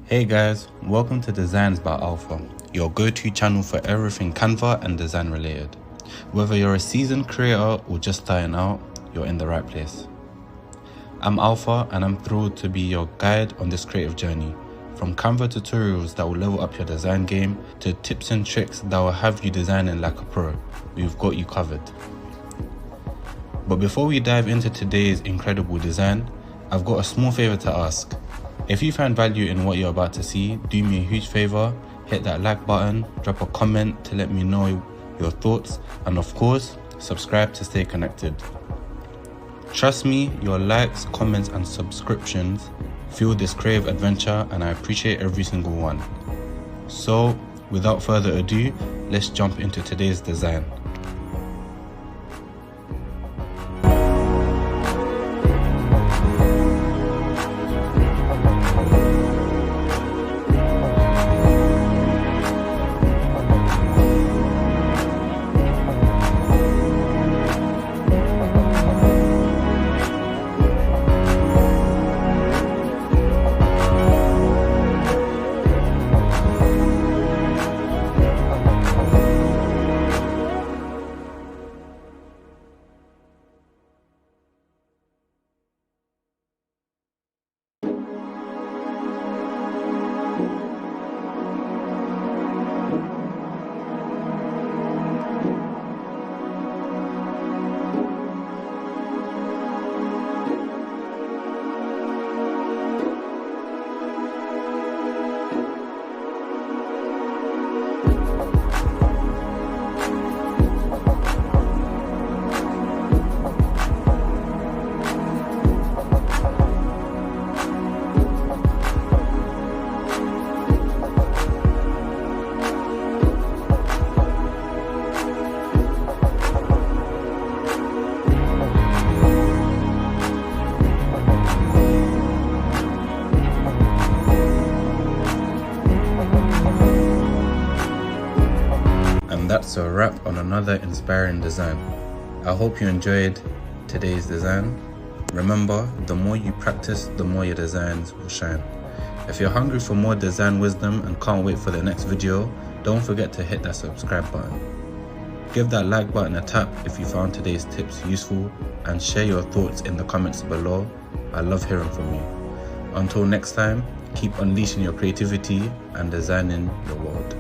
Hey guys, welcome to Designs by Alpha, your go-to channel for everything Canva and design related. Whether you're a seasoned creator or just starting out, you're in the right place. I'm Alpha and I'm thrilled to be your guide on this creative journey. From Canva tutorials that will level up your design game to tips and tricks that will have you designing like a pro, we've got you covered. But before we dive into today's incredible design, I've got a small favor to ask. If you find value in what you're about to see, do me a huge favor, hit that like button, drop a comment to let me know your thoughts, and of course, subscribe to stay connected. Trust me, your likes, comments, and subscriptions fuel this creative adventure, and I appreciate every single one. So, without further ado, let's jump into today's design. That's a wrap on another inspiring design. I hope you enjoyed today's design. Remember, the more you practice, the more your designs will shine. If you're hungry for more design wisdom and can't wait for the next video, don't forget to hit that subscribe button. Give that like button a tap if you found today's tips useful, and share your thoughts in the comments below. I love hearing from you. Until next time, keep unleashing your creativity and designing your world.